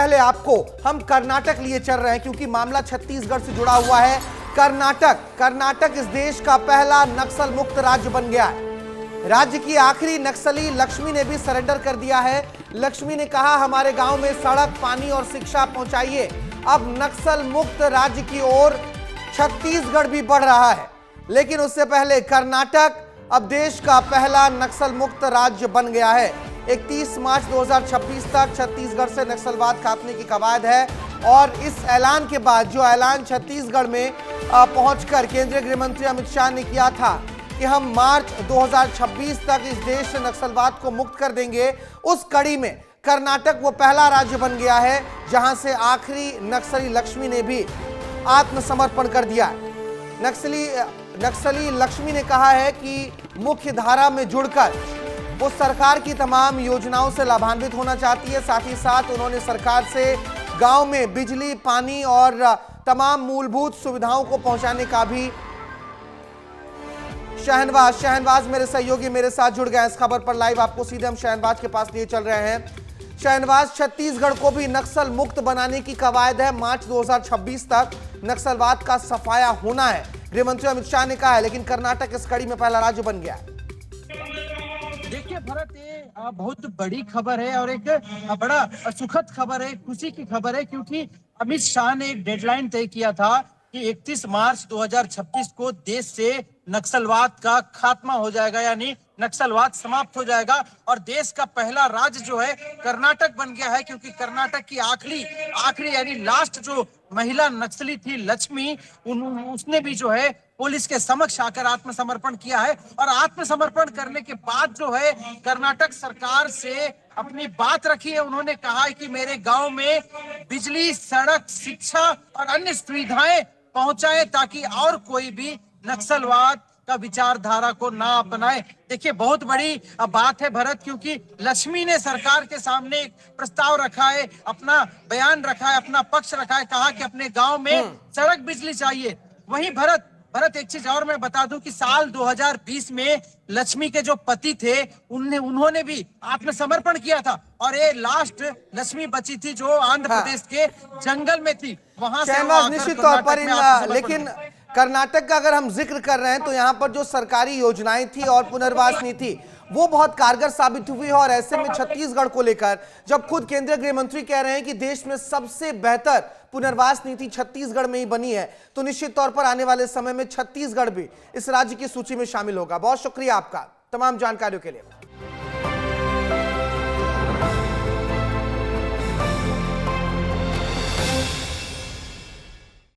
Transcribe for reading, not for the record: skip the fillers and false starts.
पहले आपको हम कर्नाटक लिए चल रहे हैं क्योंकि मामला छत्तीसगढ़ से जुड़ा हुआ है। कर्नाटक इस देश का पहला नक्सल मुक्त राज्य बन गया है। राज्य की आखिरी नक्सली लक्ष्मी ने भी सरेंडर कर दिया है। लक्ष्मी ने कहा, हमारे गांव में सड़क, पानी और शिक्षा पहुंचाइए। अब नक्सल मुक्त राज्य की ओर छत्तीसगढ़ भी बढ़ रहा है। लेकिन उससे पहले कर्नाटक अब देश का पहला नक्सल मुक्त राज्य बन गया है। 31 मार्च 2026 तक छत्तीसगढ़ से नक्सलवाद खात्मे की कवायद है और इस ऐलान के बाद, जो ऐलान छत्तीसगढ़ में पहुंचकर केंद्रीय गृह मंत्री अमित शाह ने किया था कि हम मार्च 2026 तक इस देश से नक्सलवाद को मुक्त कर देंगे, उस कड़ी में कर्नाटक वो पहला राज्य बन गया है जहां से आखिरी नक्सली लक्ष्मी ने भी आत्मसमर्पण कर दिया। नक्सली लक्ष्मी ने कहा है कि मुख्य धारा में जुड़कर वो सरकार की तमाम योजनाओं से लाभान्वित होना चाहती है। साथ ही साथ उन्होंने सरकार से गांव में बिजली, पानी और तमाम मूलभूत सुविधाओं को पहुंचाने का भी। शहनवाज मेरे सहयोगी मेरे साथ जुड़ गए इस खबर पर लाइव। आपको सीधे हम शहनवाज के पास लिए चल रहे हैं। शहनवाज, छत्तीसगढ़ को भी नक्सल मुक्त बनाने की कवायद है। मार्च 2026 तक नक्सलवाद का सफाया होना है, गृह मंत्री अमित शाह ने कहा है, लेकिन कर्नाटक इस कड़ी में पहला राज्य बन गया है। देखिए भरत, ये बहुत बड़ी खबर है और एक बड़ा सुखद खबर है, खुशी की खबर है, क्योंकि अमित शाह ने एक डेडलाइन तय किया था कि 31 मार्च 2026 को देश से नक्सलवाद का खात्मा हो जाएगा, यानी नक्सलवाद समाप्त हो जाएगा और देश का पहला राज्य जो है कर्नाटक बन गया है। क्योंकि कर्नाटक की आखिरी यानी लास्ट जो महिला नक्सली थी लक्ष्मी, उसने भी जो है पुलिस के समक्ष आकर आत्मसमर्पण किया है और आत्मसमर्पण करने के बाद जो है कर्नाटक सरकार से अपनी बात रखी है। उन्होंने कहा है कि मेरे गांव में बिजली, सड़क, शिक्षा और अन्य सुविधाएं पहुंचाएं ताकि और कोई भी नक्सलवाद का विचारधारा को ना अपनाए। देखिए, बहुत बड़ी बात है भरत, क्योंकि लक्ष्मी ने सरकार के सामने एक प्रस्ताव रखा है, अपना बयान रखा है, अपना पक्ष रखा है, कहा कि अपने गांव में सड़क, बिजली चाहिए। वहीं भरत एक चीज और मैं बता दूं कि साल 2020 में लक्ष्मी के जो पति थे उन्होंने भी आत्मसमर्पण किया था और ये लास्ट लक्ष्मी बची थी जो आंध्र प्रदेश के जंगल में थी, वहां से निश्चित तौर पर। लेकिन कर्नाटक का अगर हम जिक्र कर रहे हैं तो यहाँ पर जो सरकारी योजनाएं थी और पुनर्वास नीति वो बहुत कारगर साबित हुई है। और ऐसे में छत्तीसगढ़ को लेकर जब खुद केंद्रीय गृह मंत्री कह रहे हैं कि देश में सबसे बेहतर पुनर्वास नीति छत्तीसगढ़ में ही बनी है, तो निश्चित तौर पर आने वाले समय में छत्तीसगढ़ भी इस राज्य की सूची में शामिल होगा। बहुत शुक्रिया आपका तमाम जानकारियों के लिए।